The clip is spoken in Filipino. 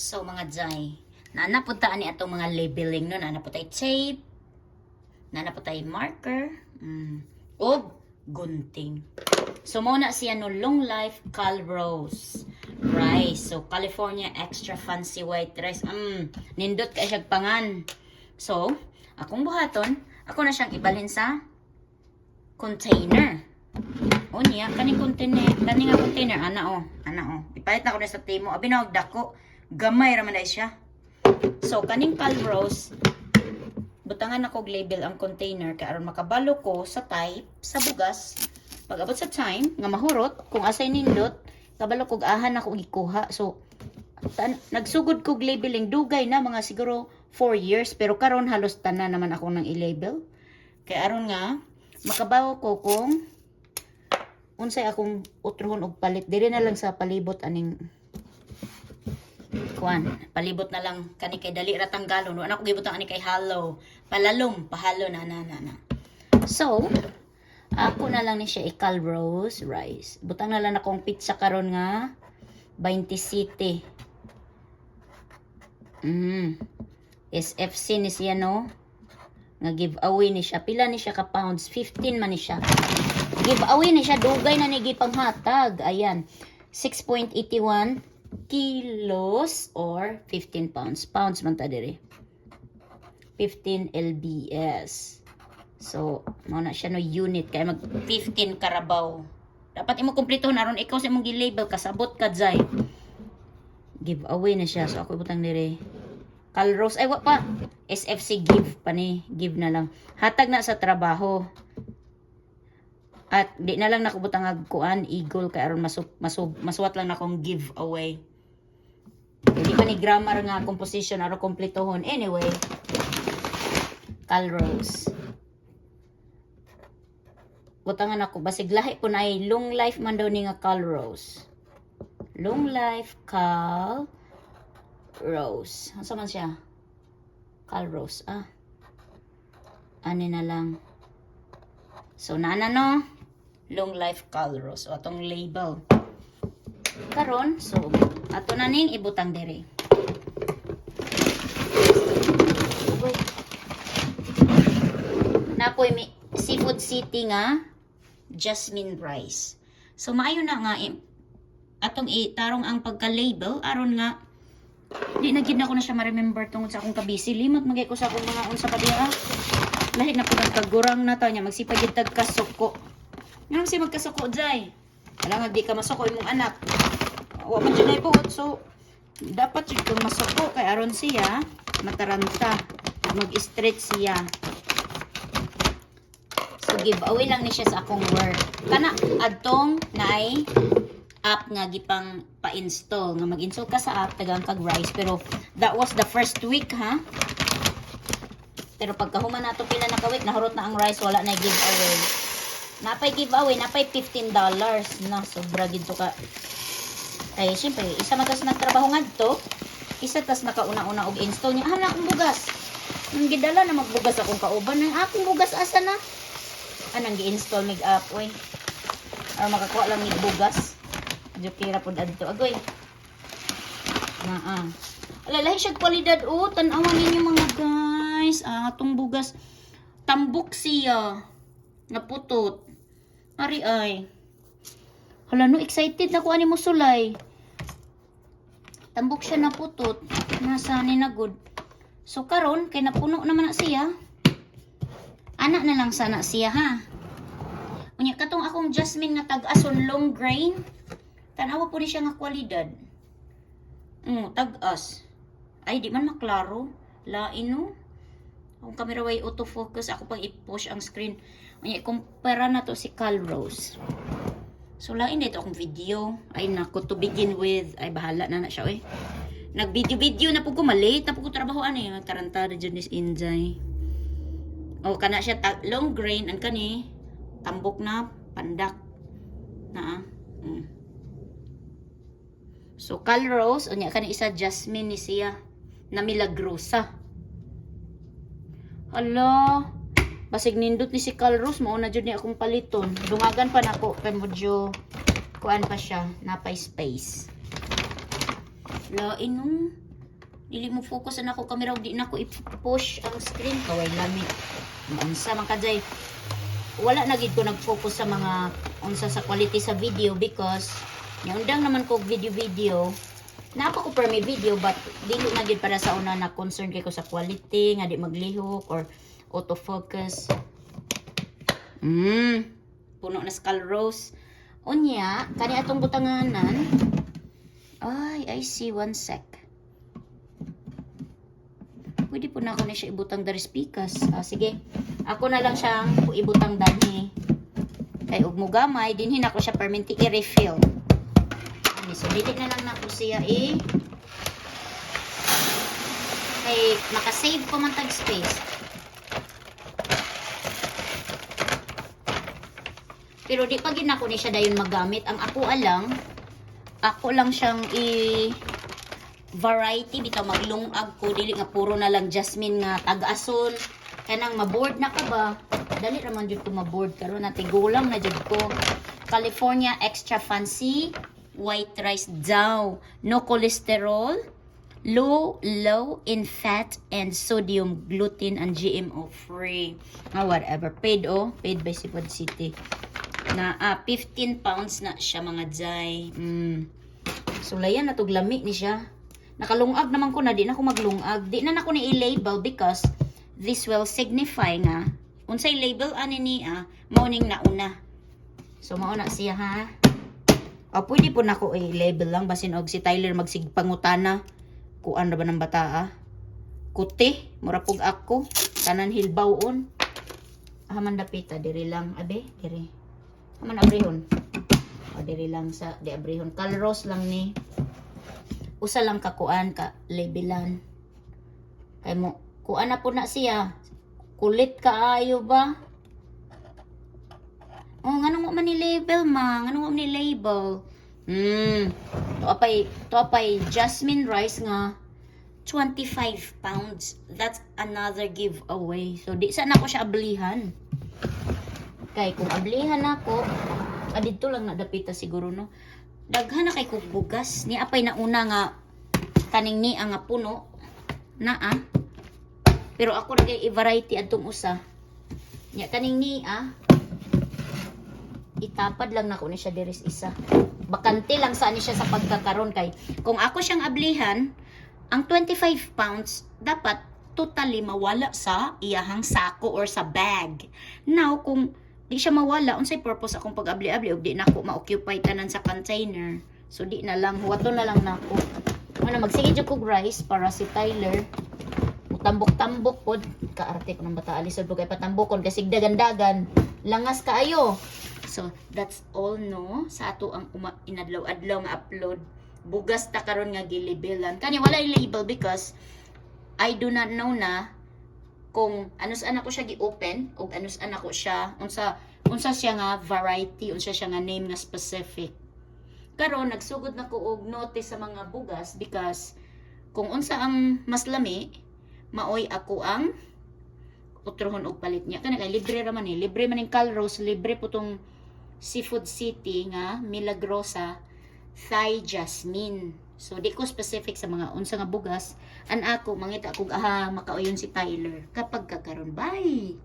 So mga jay, naanapuntaan ni atong mga labeling no, naanaputay tape, naanaputay marker, o gunting. So muna siya no long life Calrose rice. So California extra fancy white rice. Nindot kay siyang pangan. So, akong buhaton, ako na siyang ibalhin sa container. O niya, kaning nga container, ana o. Ipalit na ko na sa timo, abi na dako, gamay raman na siya. So, kaning Calrose, butangan ako label ang container, kaya aron makabalo ko sa type, sa bugas, pag abot sa time, nga mahurot, kung asay nindot, kabalo kog ahan ako ikuha. So, nagsugod kog labeling, dugay na, mga siguro 4 years, pero karon halos tanan naman ako nang i-label. Kaya aron nga, makabaw ko kung unsay akong utrohon og palit diri na lang sa palibot aning kuan, palibot na lang kani kay dali ra tanggalon, wala ko gibutang ani kay hollow, palalom, pahalo na. So, ako na lang ni siya i-Calrose rice. Butang na lang akong pizza karon nga 20 city. SFC ni siya no. Nga giveaway ni siya. Pila ni siya ka pounds? 15 man ni siya. Giveaway ni siya. Dugay na ni gipanghatag. Ayan. 6.81 kilos or 15 pounds. Pounds man ta diri. 15 lbs. So, muna siya no unit. Kaya mag 15 karabaw. Dapat imo kumpleto na ron. Ikaw sa imong gilabel. Kasabot ka dyan. Giveaway na siya. So, ako ibutang diri. Calrose, ay wa pa. SFC give pa ni. Give na lang. Hatag na sa trabaho. At di na lang nakubutang agkuan, eagle, kaya aron masuwat lang na akong giveaway. Hindi pa ni grammar nga composition aron kompletohon. Anyway, Calrose. Butangan ako, basig lahi po na ay long life man daw ni nga Calrose. Long life Calrose. Ano man siya? Calrose. Ani na lang. So, nana no? Long life Calrose. O, atong label. Karon, so, ato na ning ibutang dere. Napoy mi Seafood City nga jasmine rice. So, maayo na nga atong itarong ang pagka-label aron nga di na gid na ko na siya ma-remember tungod sa akong kabisi. Limot magay ko sa akong mga unsa pa diha. Lahi na pud ang kagurang na ta nya magsipag gid tag kasuko. Ngam si magkasuko jay. Wala nga di ka masuko imong anak. Wa man jud ay buot, so dapat jud kung masuko kay aron siya mataranta. Mag-stretch siya. So giveaway lang ni siya sa akong work. Kana adtong naay app nga gipang pa-install nga mag-install ka sa app tagang kag rice, pero that was the first week ha. Pero pagkahuman nato pila na ka-week nahurot na ang rice, wala na giveaway. Napay giveaway, napay $15 na sobra gid to ka. Ay syempre isa man tas nagtrabaho ngadto, isa tas nakauna-una og install niya. Hala akong bugas. Nang gidala na magbugas akong kauban, nang akong bugas asa na? Anang gi-install mig app oy. Or makakuha lang mig bugas. Jokira pod adto agoy. Alalahi siya kwalidad o. Tanawan ninyo mga guys. Atong bugas. Tambok siya. Naputot. Ari ay. Hala no, excited na ko ani mo sulay. Tambok siya naputot. Nasa ni na good. So karon kay napuno naman na siya. Anak na lang sana siya ha. Unya katong akong jasmine nga tag-ason long grain. Tanawa po ni siya nga kwalidad. Tag-as. Ay, di man maklaro. Lain no. Kung camera way autofocus, ako pang i-push ang screen. Unya, kumpara na to si Calrose. So, lain dito akong video. Ay, naku, to begin with. Ay, bahala na siya, eh. Nag-video na po ko, malate na po ko trabahoan, eh. Tarantado dyan is Injay. O, kana siya, long grain, ang kani, tambok na, pandak. So, Calrose, unya ka isa jasmine ni siya na milagrosa. Hala, basig nindot ni si Calrose, mauna dyan ni akong paliton. Dungagan pa na ko, kay modyo, kuan pa siya, napay space. Lain no. Dili mo focus na ako camera ug di na ko i-push ang screen kaway lami. Unsa man kaday. Wala na gid ko nag-focus sa mga unsa sa quality sa video because undang naman ko video. Napa ko permi video but dili na gid para sa una na concern kay ko sa quality nga di maglihok or autofocus. Puno na skull rose. Unya, kani atong butanganan. Ay, I see, one sec. Pwede po na ako na siya ibutang dari spikas. Sige, ako na lang siyang ibutang dani. Kay ug mo gamay, dinhin ako siya permanently i-refill. So, dili na lang na ako siya kay makasave ko man tag space. Pero di pa gid na ko ni siya dayon magamit. Ang ako lang siyang variety bitaw maglungag ko dili nga puro na lang jasmine nga tag-ason kanang maboard na ka ba dali ra man jud ko maboard karon na tigulang na jud ko California extra fancy white rice daw no cholesterol low in fat and sodium gluten and GMO free whatever paid by Cebu City na 15 pounds na siya mga jay sulayan na tog lami ni siya. Nakalungag naman ko na, di na ako maglungag. Di na ako ni i-label because this will signify nga. Unsay label ani niya, morning na una. So, mauna siya ha. Pwede po na ako i-label lang. Basin og si Tyler magsigpangutana. Kuan na ba ng bata Kuti, murapog ako. Tanan hilbawon. Haman dapita, diri lang. Abe, diri. Haman abrihon. Diri lang sa, di abrihon. Kalros lang ni. Usa lang kakuan ka labelan kay mo kuan na po na siya kulit kaayo ba nganong mo man ni label nganong mo ni label to apay jasmine rice nga 25 pounds that's another giveaway so di sana ko siya ablihan kay kung ablihan ako adito lang nadapita siguro no daghan na kay kog bugas ni apay na una nga kaning ni nga puno na pero ako lagay i-variety adtong usa nya kaning ni itapad lang nako ni siya diris isa bakante lang sa ani siya sa pagkakaron kay kung ako siyang ablihan ang 25 pounds dapat totally mawala sa iyahang sako or sa bag now kung di siya mawala unsay purpose akong pag-abli-abli ug di nako ma-occupy tanan sa container so di na lang huwaton na lang nako magsige jud kog rice para si Tyler tambok-tambok pod kaarte ko ng bata alisod po kay patambokon kasi dagan-dagan langas kaayo so that's all no sa ato ang inadlaw-adlaw nga upload bugas ta karon nga gilibelan kani wala i-label because I do not know na kung anus anak ko siya gi-open o anus anak ko siya unsa siya nga variety unsa siya nga name nga specific karon nagsugod na ko og notice sa mga bugas because kung unsa ang mas lami maoy ako ang utrohon og palit niya kana kay libre ra man libre man ning Calrose libre po tong Seafood City nga Milagrosa Thai Jasmine. So, di ko specific sa mga unsa nga bugas. An ako, mangita kong makauyon si Tyler kapag kakaroon. Bye!